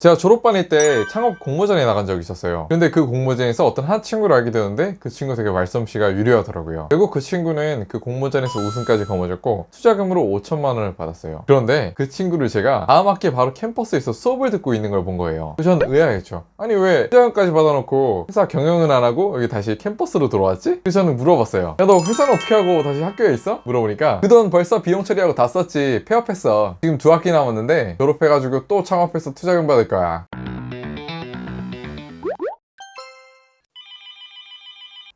제가 졸업반일 때 창업 공모전에 나간 적이 있었어요. 근데 그 공모전에서 어떤 한 친구를 알게 되는데 그 친구 되게 말솜씨가 유려하더라고요. 결국 그 친구는 그 공모전에서 우승까지 거머쥐고 투자금으로 5천만 원을 받았어요. 그런데 그 친구를 제가 다음 학기에 바로 캠퍼스에서 수업을 듣고 있는 걸 본 거예요. 저는 의아했죠. 아니 왜 투자금까지 받아놓고 회사 경영은 안 하고 여기 다시 캠퍼스로 들어왔지? 그래서 저는 물어봤어요. 야, 너 회사는 어떻게 하고 다시 학교에 있어? 물어보니까 그 돈 벌써 비용 처리하고 다 썼지. 폐업했어. 지금 2학기 남았는데 졸업해가지고 또 창업해서 투자금 받을 거야.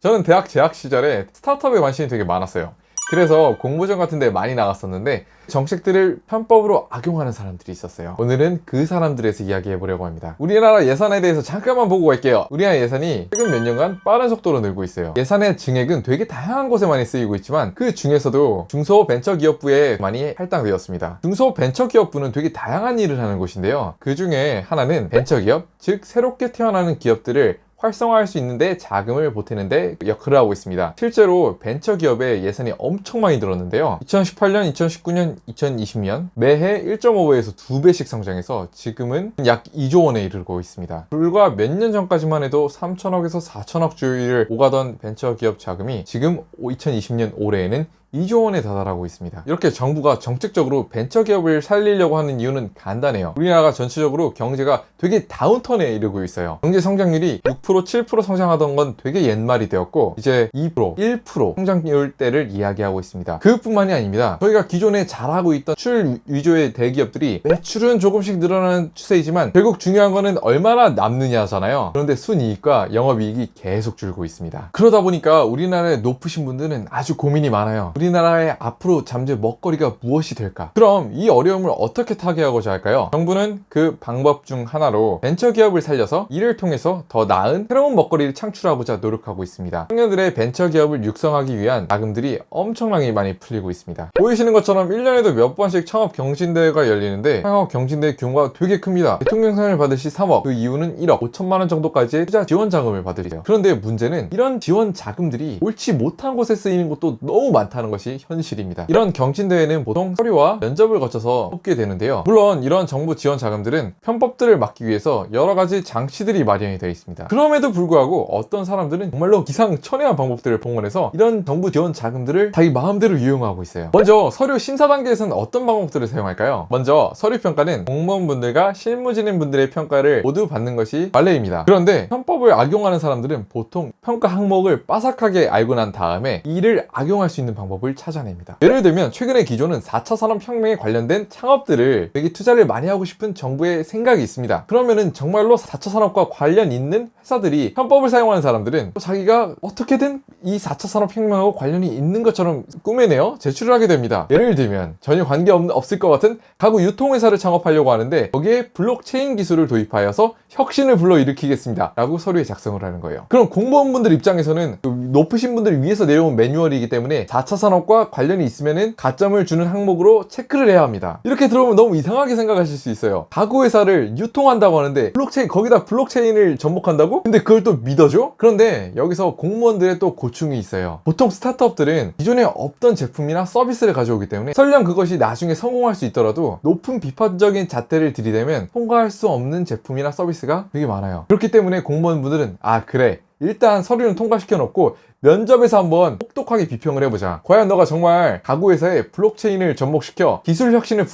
저는 대학 재학 시절에 스타트업에 관심이 되게 많았어요. 그래서 공모전 같은 데 많이 나갔었는데 정책들을 편법으로 악용하는 사람들이 있었어요. 오늘은 그 사람들에서 이야기해 보려고 합니다. 우리나라 예산에 대해서 잠깐만 보고 갈게요. 우리나라 예산이 최근 몇 년간 빠른 속도로 늘고 있어요. 예산의 증액은 되게 다양한 곳에 많이 쓰이고 있지만 그 중에서도 중소벤처기업부에 많이 할당되었습니다. 중소벤처기업부는 되게 다양한 일을 하는 곳인데요. 그 중에 하나는 벤처기업, 즉 새롭게 태어나는 기업들을 활성화할 수 있는데 자금을 보태는데 역할을 하고 있습니다. 실제로 벤처기업의 예산이 엄청 많이 늘었는데요. 2018년, 2019년, 2020년 매해 1.5배에서 2배씩 성장해서 지금은 약 2조 원에 이르고 있습니다. 불과 몇 년 전까지만 해도 3천억에서 4천억 주위를 오가던 벤처기업 자금이 지금 2020년 올해에는 2조 원에 다달하고 있습니다. 이렇게 정부가 정책적으로 벤처기업을 살리려고 하는 이유는 간단해요. 우리나라가 전체적으로 경제가 되게 다운턴에 이르고 있어요. 경제 성장률이 6%, 7% 성장하던 건 되게 옛말이 되었고 이제 2%, 1% 성장률대를 이야기하고 있습니다. 그뿐만이 아닙니다. 저희가 기존에 잘하고 있던 수출 위주의 대기업들이 매출은 조금씩 늘어나는 추세이지만 결국 중요한 거는 얼마나 남느냐잖아요. 그런데 순이익과 영업이익이 계속 줄고 있습니다. 그러다 보니까 우리나라에 높으신 분들은 아주 고민이 많아요. 우리나라의 앞으로 잠재 먹거리가 무엇이 될까? 그럼 이 어려움을 어떻게 타개하고자 할까요? 정부는 그 방법 중 하나로 벤처기업을 살려서 이를 통해서 더 나은 새로운 먹거리를 창출하고자 노력하고 있습니다. 청년들의 벤처기업을 육성하기 위한 자금들이 엄청나게 많이 풀리고 있습니다. 보이시는 것처럼 1년에도 몇 번씩 창업 경진대회가 열리는데 창업 경진대회 규모가 되게 큽니다. 대통령상을 받을 시 3억, 그 이유는 1억 5천만 원 정도까지의 투자 지원 자금을 받으세요. 그런데 문제는 이런 지원 자금들이 옳지 못한 곳에 쓰이는 것도 너무 많다는 것이 현실입니다. 이런 경진대회는 보통 서류와 면접을 거쳐서 뽑게 되는데요. 물론 이런 정부 지원 자금들은 편법들을 막기 위해서 여러 가지 장치들이 마련이 되어 있습니다. 그럼에도 불구하고 어떤 사람들은 정말로 기상천외한 방법들을 동원해서 이런 정부 지원 자금들을 자기 마음대로 유용하고 있어요. 먼저 서류 심사 단계에서는 어떤 방법들을 사용할까요? 먼저 서류 평가는 공무원분들과 실무진인분들의 평가를 모두 받는 것이 관례입니다. 그런데 편법을 악용하는 사람들은 보통 평가 항목을 빠삭하게 알고 난 다음에 이를 악용할 수 있는 방법을 찾아냅니다. 예를 들면 최근에 기존은 4차 산업혁명에 관련된 창업들을 되게 투자를 많이 하고 싶은 정부의 생각이 있습니다. 그러면은 정말로 4차 산업과 관련 있는 회사들이 편법을 사용하는 사람들은 자기가 어떻게든 이 4차 산업혁명하고 관련이 있는 것처럼 꾸며내어 제출을 하게 됩니다. 예를 들면 전혀 관계없을 것 같은 가구 유통회사를 창업하려고 하는데 거기에 블록체인 기술을 도입하여서 혁신을 불러일으키겠습니다 라고 서류에 작성을 하는 거예요. 그럼 공무원분들 입장에서는 높으신 분들 위에서 내려온 매뉴얼이기 때문에 4차 산업과 관련이 있으면은 가점을 주는 항목으로 체크를 해야 합니다. 이렇게 들어보면 너무 이상하게 생각하실 수 있어요. 가구 회사를 유통한다고 하는데 거기다 블록체인을 접목한다고? 근데 그걸 또 믿어줘? 그런데 여기서 공무원들의 또 고충이 있어요. 보통 스타트업들은 기존에 없던 제품이나 서비스를 가져오기 때문에 설령 그것이 나중에 성공할 수 있더라도 높은 비판적인 잣대를 들이대면 통과할 수 없는 제품이나 서비스가 되게 많아요. 그렇기 때문에 공무원분들은 그래, 일단 서류는 통과시켜 놓고 면접에서 한번 혹독하게 비평을 해보자. 과연 너가 정말 가구회사에 블록체인을 접목시켜 기술 혁신을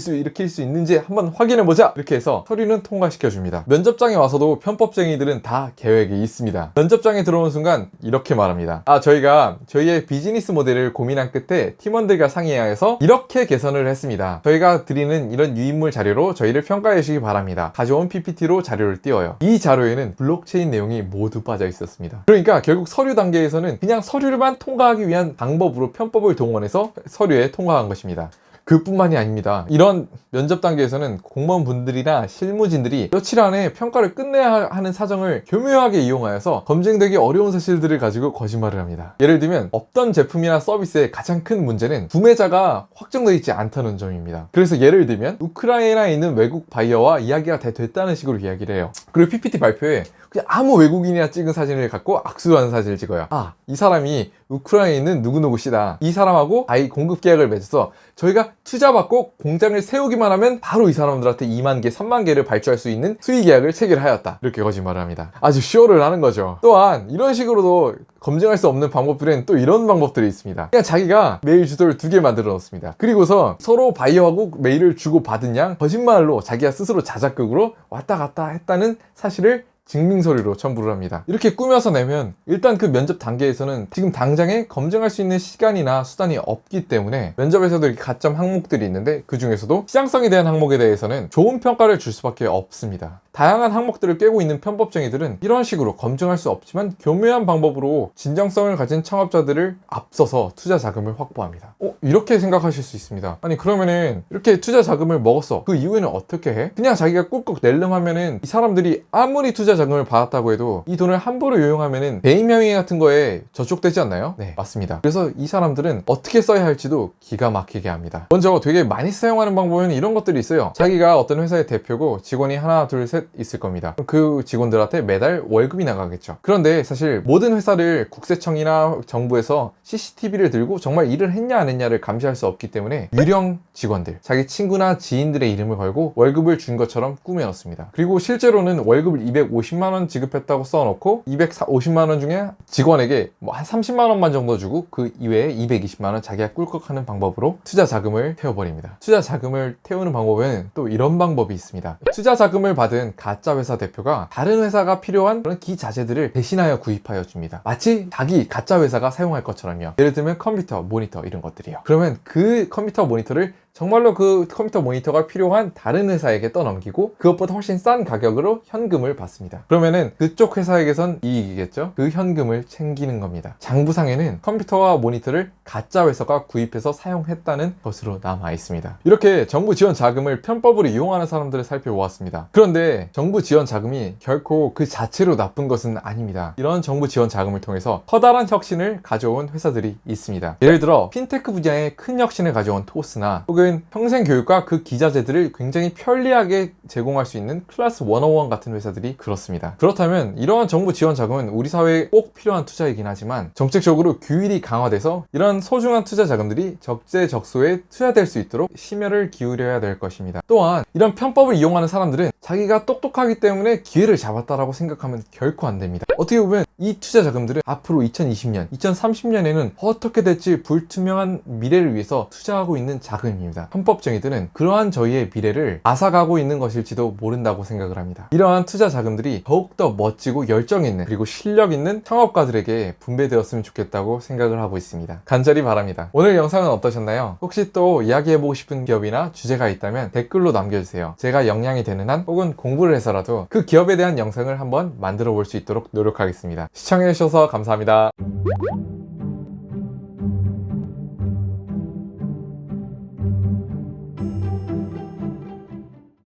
일으킬 수 있는지 한번 확인해보자. 이렇게 해서 서류는 통과시켜줍니다. 면접장에 와서도 편법쟁이들은 다 계획이 있습니다. 면접장에 들어오는 순간 이렇게 말합니다. 저희가 저희의 비즈니스 모델을 고민한 끝에 팀원들과 상의하여서 이렇게 개선을 했습니다. 저희가 드리는 이런 유인물 자료로 저희를 평가해 주시기 바랍니다. 가져온 PPT로 자료를 띄워요. 이 자료에는 블록체인 내용이 모두 빠져 있었습니다. 그러니까 결국 서류 단계에서 그냥 서류를만 통과하기 위한 방법으로 편법을 동원해서 서류에 통과한 것입니다. 그뿐만이 아닙니다. 이런 면접 단계에서는 공무원분들이나 실무진들이 며칠 안에 평가를 끝내야 하는 사정을 교묘하게 이용하여서 검증되기 어려운 사실들을 가지고 거짓말을 합니다. 예를 들면 없던 제품이나 서비스의 가장 큰 문제는 구매자가 확정되어 있지 않다는 점입니다. 그래서 예를 들면 우크라이나에 있는 외국 바이어와 이야기가 다 됐다는 식으로 이야기를 해요. 그리고 PPT 발표에 그냥 아무 외국인이나 찍은 사진을 갖고 악수하는 사진을 찍어요. 아, 이 사람이 우크라이나에 있는 누구누구 씨다. 이 사람하고 아이 공급 계약을 맺어서 저희가 투자받고 공장을 세우기만 하면 바로 이 사람들한테 2만 개, 3만 개를 발주할 수 있는 수의 계약을 체결하였다. 이렇게 거짓말을 합니다. 아주 쇼를 하는 거죠. 또한 이런 식으로도 검증할 수 없는 방법들은 또 이런 방법들이 있습니다. 그냥 자기가 메일 주소를 2개 만들어 놓습니다. 그리고서 서로 바이어하고 메일을 주고 받은 양 거짓말로 자기가 스스로 자작극으로 왔다 갔다 했다는 사실을 증명서류로 첨부를 합니다. 이렇게 꾸며서 내면 일단 그 면접 단계에서는 지금 당장에 검증할 수 있는 시간이나 수단이 없기 때문에 면접에서도 이렇게 가점 항목들이 있는데 그 중에서도 시장성에 대한 항목에 대해서는 좋은 평가를 줄 수밖에 없습니다. 다양한 항목들을 깨고 있는 편법쟁이들은 이런 식으로 검증할 수 없지만 교묘한 방법으로 진정성을 가진 창업자들을 앞서서 투자 자금을 확보합니다. 이렇게 생각하실 수 있습니다. 아니 그러면은 이렇게 투자 자금을 먹었어. 그 이후에는 어떻게 해? 그냥 자기가 꾹꾹 낼름 하면은 이 사람들이 아무리 투자 자금을 받았다고 해도 이 돈을 함부로 요용하면은 배임명의 같은 거에 저촉되지 않나요? 네, 맞습니다. 그래서 이 사람들은 어떻게 써야 할지도 기가 막히게 합니다. 먼저 되게 많이 사용하는 방법은 이런 것들이 있어요. 자기가 어떤 회사의 대표고 직원이 하나, 둘, 셋 있을 겁니다. 그 직원들한테 매달 월급이 나가겠죠. 그런데 사실 모든 회사를 국세청이나 정부에서 CCTV를 들고 정말 일을 했냐 안 했냐를 감시할 수 없기 때문에 유령 직원들, 자기 친구나 지인들의 이름을 걸고 월급을 준 것처럼 꾸며놓습니다. 그리고 실제로는 월급을 250만 원 지급했다고 써놓고 250만 원 중에 직원에게 뭐 한 30만 원만 정도 주고 그 이외에 220만 원 자기가 꿀꺽하는 방법으로 투자 자금을 태워버립니다. 투자 자금을 태우는 방법에는 또 이런 방법이 있습니다. 투자 자금을 받은 가짜 회사 대표가 다른 회사가 필요한 그런 기자재들을 대신하여 구입하여 줍니다. 마치 자기 가짜 회사가 사용할 것처럼요. 예를 들면 컴퓨터, 모니터 이런 것들이요. 그러면 그 컴퓨터, 모니터를 정말로 그 컴퓨터 모니터가 필요한 다른 회사에게 떠넘기고 그것보다 훨씬 싼 가격으로 현금을 받습니다. 그러면은 그쪽 회사에게선 이익이겠죠? 그 현금을 챙기는 겁니다. 장부상에는 컴퓨터와 모니터를 가짜 회사가 구입해서 사용했다는 것으로 남아 있습니다. 이렇게 정부 지원 자금을 편법으로 이용하는 사람들을 살펴보았습니다. 그런데 정부 지원 자금이 결코 그 자체로 나쁜 것은 아닙니다. 이런 정부 지원 자금을 통해서 커다란 혁신을 가져온 회사들이 있습니다. 예를 들어 핀테크 분야에 큰 혁신을 가져온 토스나 혹은 평생교육과 그 기자재들을 굉장히 편리하게 제공할 수 있는 클래스 101 같은 회사들이 그렇습니다. 그렇다면 이러한 정부 지원 자금은 우리 사회에 꼭 필요한 투자이긴 하지만 정책적으로 규율이 강화돼서 이런 소중한 투자 자금들이 적재적소에 투자될 수 있도록 심혈을 기울여야 될 것입니다. 또한 이런 편법을 이용하는 사람들은 자기가 똑똑하기 때문에 기회를 잡았다라고 생각하면 결코 안 됩니다. 어떻게 보면 이 투자 자금들은 앞으로 2020년, 2030년에는 어떻게 될지 불투명한 미래를 위해서 투자하고 있는 자금입니다. 편법쟁이들은 그러한 저희의 미래를 앗아가고 있는 것일지도 모른다고 생각을 합니다. 이러한 투자 자금들이 더욱더 멋지고 열정 있는 그리고 실력 있는 창업가들에게 분배되었으면 좋겠다고 생각을 하고 있습니다. 간절히 바랍니다. 오늘 영상은 어떠셨나요? 혹시 또 이야기해보고 싶은 기업이나 주제가 있다면 댓글로 남겨주세요. 제가 역량이 되는 한 혹은 공부를 해서라도 그 기업에 대한 영상을 한번 만들어 볼 수 있도록 노력하겠습니다. 시청해주셔서 감사합니다.